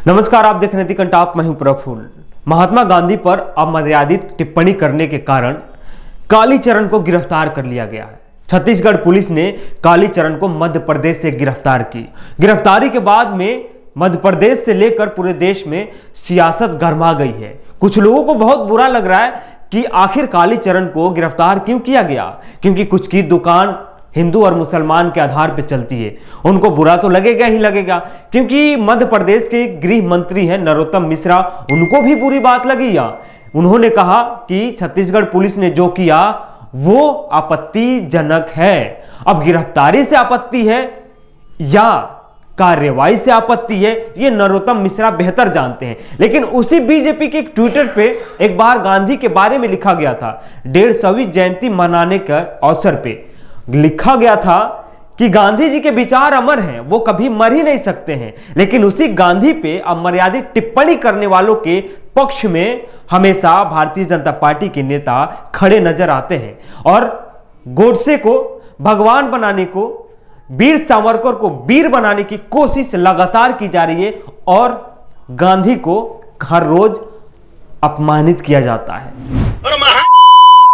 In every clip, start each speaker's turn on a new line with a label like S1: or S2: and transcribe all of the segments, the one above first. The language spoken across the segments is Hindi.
S1: नमस्कार, आप देख रहे हैं दी कंटाप। मैं हूं प्रफुल्ल। महात्मा गांधी पर अमर्यादित टिप्पणी करने के कारण कालीचरण को गिरफ्तार कर लिया गया है। छत्तीसगढ़ पुलिस ने कालीचरण को मध्य प्रदेश से गिरफ्तार की। गिरफ्तारी के बाद में मध्य प्रदेश से लेकर पूरे देश में सियासत गर्मा गई है। कुछ लोगों को बहुत बुरा लग रहा है कि आखिर कालीचरण को गिरफ्तार क्यों किया गया, क्योंकि कुछ की दुकान हिंदू और मुसलमान के आधार पर चलती है। उनको बुरा तो लगेगा ही लगेगा, क्योंकि मध्य प्रदेश के गृह मंत्री हैं नरोत्तम मिश्रा, उनको भी बुरी बात लगी। या उन्होंने कहा कि छत्तीसगढ़ पुलिस ने जो किया वो आपत्तिजनक है। अब गिरफ्तारी से आपत्ति है या कार्रवाई से आपत्ति है, ये नरोत्तम मिश्रा बेहतर जानते हैं। लेकिन उसी बीजेपी के ट्विटर पे एक बार गांधी के बारे में लिखा गया था। 150वीं जयंती मनाने के अवसर पे लिखा गया था कि गांधी जी के विचार अमर हैं, वो कभी मर ही नहीं सकते हैं। लेकिन उसी गांधी पे अमर्यादित टिप्पणी करने वालों के पक्ष में हमेशा भारतीय जनता पार्टी के नेता खड़े नजर आते हैं और गोडसे को भगवान बनाने को, वीर सावरकर को वीर बनाने की कोशिश लगातार की जा रही है और गांधी को हर रोज अपमानित किया जाता है।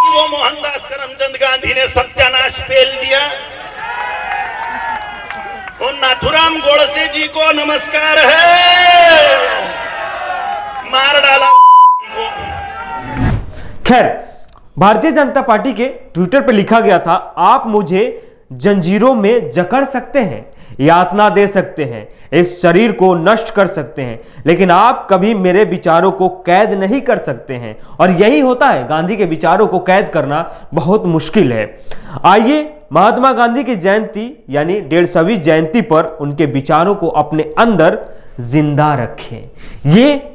S2: और वो मोहनदास करमचंद गांधी ने सत्यानाश पेल दिया। और नाथुराम गोडसे जी को नमस्कार है, मार डाला।
S1: खैर, भारतीय जनता पार्टी के ट्विटर पर लिखा गया था, आप मुझे जंजीरों में जकड़ सकते हैं, यातना दे सकते हैं, इस शरीर को नष्ट कर सकते हैं, लेकिन आप कभी मेरे विचारों को कैद नहीं कर सकते हैं। और यही होता है, गांधी के विचारों को कैद करना बहुत मुश्किल है। आइए महात्मा गांधी की जयंती यानी 150वीं जयंती पर उनके विचारों को अपने अंदर जिंदा रखें। ये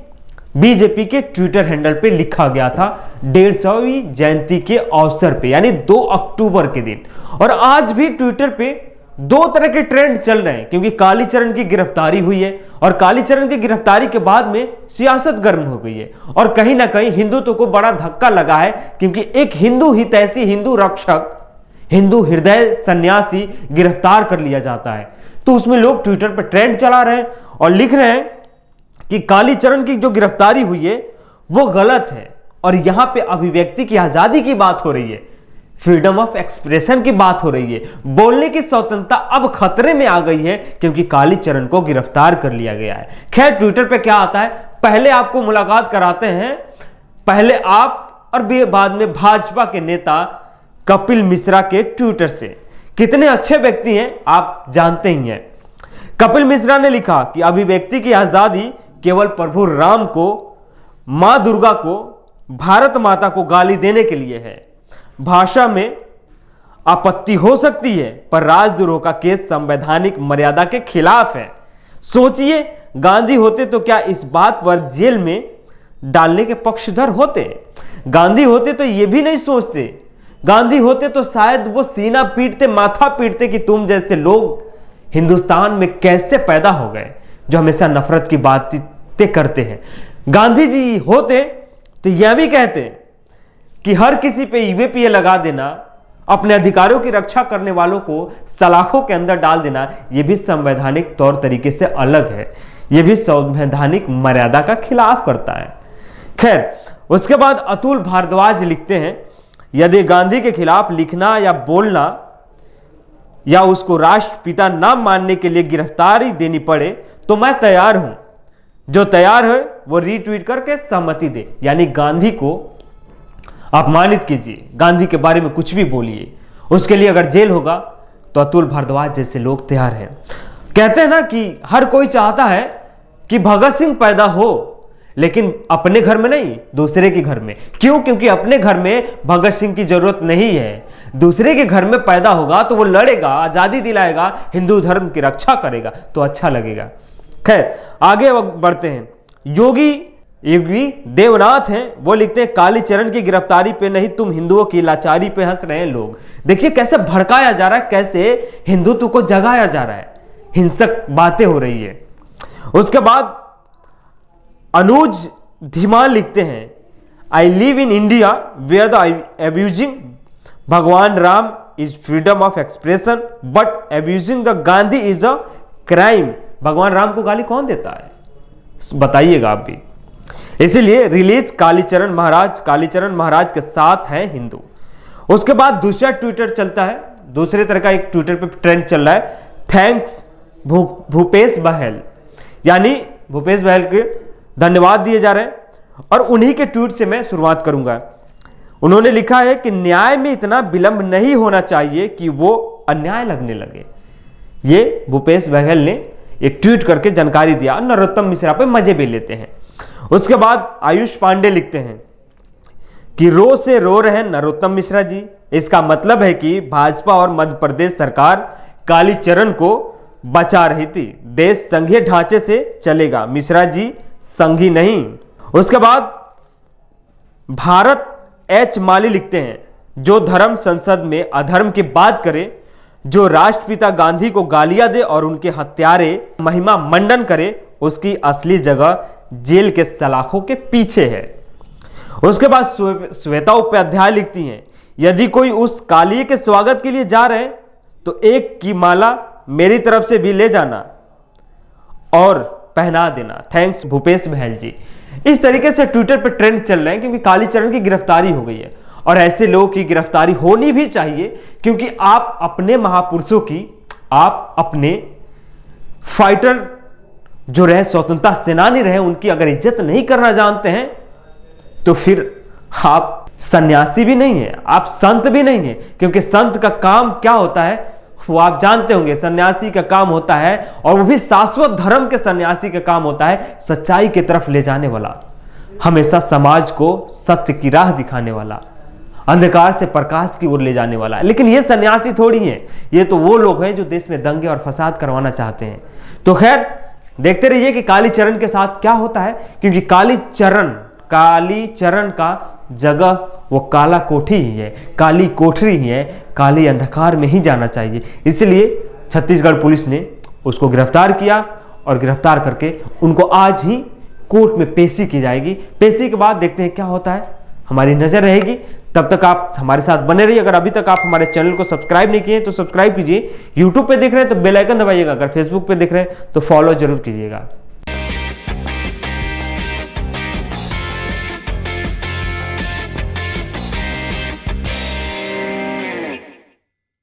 S1: बीजेपी के ट्विटर हैंडल पे लिखा गया था 150वीं जयंती के अवसर पे, यानी 2 अक्टूबर के दिन। और आज भी ट्विटर पे दो तरह के ट्रेंड चल रहे हैं, क्योंकि कालीचरण की गिरफ्तारी हुई है और कालीचरण की गिरफ्तारी के बाद में सियासत गर्म हो गई है और कहीं ना कहीं हिंदुत्व को बड़ा धक्का लगा है, क्योंकि एक हिंदू हितैषी, हिंदू रक्षक, हिंदू हृदय सन्यासी गिरफ्तार कर लिया जाता है। तो उसमें लोग ट्विटर पर ट्रेंड चला रहे हैं और लिख रहे हैं कि कालीचरण की जो गिरफ्तारी हुई है वो गलत है और यहां पे अभिव्यक्ति की आजादी की बात हो रही है, फ्रीडम ऑफ एक्सप्रेशन की बात हो रही है, बोलने की स्वतंत्रता अब खतरे में आ गई है क्योंकि कालीचरण को गिरफ्तार कर लिया गया है। खैर, ट्विटर पे क्या आता है, पहले आपको मुलाकात कराते हैं, पहले आप और बाद में भाजपा के नेता कपिल मिश्रा के ट्विटर से। कितने अच्छे व्यक्ति हैं आप जानते ही हैं। कपिल मिश्रा ने लिखा कि अभिव्यक्ति की आजादी केवल प्रभु राम को, मां दुर्गा को, भारत माता को गाली देने के लिए है। भाषा में आपत्ति हो सकती है पर राजद्रोह का केस संवैधानिक मर्यादा के खिलाफ है। सोचिए, गांधी होते तो क्या इस बात पर जेल में डालने के पक्षधर होते? गांधी होते तो यह भी नहीं सोचते। गांधी होते तो शायद वो सीना पीटते, माथा पीटते कि तुम जैसे लोग हिंदुस्तान में कैसे पैदा हो गए जो हमेशा नफरत की बातें करते हैं। गांधी जी होते तो यह भी कहते कि हर किसी पे ईवीपीए लगा देना, अपने अधिकारों की रक्षा करने वालों को सलाखों के अंदर डाल देना, यह भी संवैधानिक तौर तरीके से अलग है, यह भी संवैधानिक मर्यादा का खिलाफ करता है। खैर, उसके बाद अतुल भारद्वाज लिखते हैं, यदि गांधी के खिलाफ लिखना या बोलना या उसको राष्ट्रपिता ना मानने के लिए गिरफ्तारी देनी पड़े तो मैं तैयार हूं। जो तैयार है वो रीट्वीट करके सहमति दे, यानी गांधी को अपमानित कीजिए, गांधी के बारे में कुछ भी बोलिए, उसके लिए अगर जेल होगा तो अतुल भारद्वाज जैसे लोग तैयार हैं। कहते हैं ना कि हर कोई चाहता है कि भगत सिंह पैदा हो, लेकिन अपने घर में नहीं, दूसरे के घर में। क्यों? क्योंकि अपने घर में भगत सिंह की जरूरत नहीं है। दूसरे के घर में पैदा होगा तो वो लड़ेगा, आजादी दिलाएगा, हिंदू धर्म की रक्षा करेगा, तो अच्छा लगेगा। खैर, आगे बढ़ते हैं। योगी देवनाथ हैं, वो लिखते हैं, कालीचरण की गिरफ्तारी पे नहीं, तुम हिंदुओं की लाचारी पे हंस रहे हैं लोग। देखिए कैसे भड़काया जा रहा है, कैसे हिंदुत्व को जगाया जा रहा है, हिंसक बातें हो रही है। उसके बाद अनुज धीमान लिखते हैं, I live in India where the abusing Bhagwan Ram is freedom of expression but abusing the Gandhi is a crime. भगवान राम को गाली कौन देता है? बताइएगा आप भी। इसीलिए रिलीज कालीचरण महाराज के साथ है हिंदू। उसके बाद दूसरा ट्विटर चलता है, दूसरे तरह का एक ट्विटर पे ट्रेंड चल रहा है, थैंक्स भूपेश बघेल, यानी भूपेश बघेल के धन्यवाद दिए जा रहे हैं। और उन्हीं के ट्वीट से मैं शुरुआत करूंगा। उन्होंने लिखा है कि न्याय में इतना विलंब नहीं होना चाहिए कि वो अन्याय लगने लगे। ये भूपेश बघेल ने एक ट्वीट करके जानकारी दिया, नरोत्तम मिश्रा पे मजे भी लेते हैं। उसके बाद आयुष पांडे लिखते हैं कि रो से रो रहे हैं नरोत्तम मिश्रा जी, इसका मतलब है कि भाजपा और मध्य प्रदेश सरकार कालीचरण को बचा रही थी, देश संघीय ढांचे से चलेगा, मिश्रा जी संघी नहीं। उसके बाद भारत एच माली लिखते हैं, जो धर्म संसद में अधर्म की बात करे, जो राष्ट्रपिता गांधी को गालियां दे और उनके हत्यारे महिमा मंडन करे, उसकी असली जगह जेल के सलाखों के पीछे है। उसके बाद श्वेता उपाध्याय लिखती हैं, यदि कोई उस कालिए के स्वागत के लिए जा रहे हैं तो एक की माला मेरी तरफ से भी ले जाना और पहना देना। थैंक्स भूपेश बघेल जी। इस तरीके से ट्विटर पर ट्रेंड चल रहे हैं क्योंकि कालीचरण की गिरफ्तारी हो गई है और ऐसे लोगों की गिरफ्तारी होनी भी चाहिए, क्योंकि आप अपने महापुरुषों की, आप अपने फाइटर जो रहे, स्वतंत्रता सेनानी रहे, उनकी अगर इज्जत नहीं करना जानते हैं तो फिर आप सन्यासी भी नहीं है, आप संत भी नहीं है। क्योंकि संत का काम क्या होता है वो आप जानते होंगे, सन्यासी का काम होता है, और वो भी शाश्वत धर्म के सन्यासी का काम होता है सच्चाई की तरफ ले जाने वाला, हमेशा समाज को सत्य की राह दिखाने वाला, अंधकार से प्रकाश की ओर ले जाने वाला। लेकिन ये सन्यासी थोड़ी है, ये तो वो लोग हैं जो देश में दंगे और फसाद करवाना चाहते हैं। तो खैर देखते रहिए कि कालीचरण के साथ क्या होता है, क्योंकि कालीचरण का जगह वो काला कोठी ही है, काली कोठरी ही है, काली अंधकार में ही जाना चाहिए। इसलिए छत्तीसगढ़ पुलिस ने उसको गिरफ्तार किया और गिरफ्तार करके उनको आज ही कोर्ट में पेशी की जाएगी। पेशी के बाद देखते हैं क्या होता है, हमारी नजर रहेगी। तब तक आप हमारे साथ बने रहिए। अगर अभी तक आप हमारे चैनल को सब्सक्राइब नहीं किए तो सब्सक्राइब कीजिए। यूट्यूब पे देख रहे हैं तो बेल आइकन दबाइएगा, अगर फेसबुक पे देख रहे हैं तो फॉलो जरूर कीजिएगा।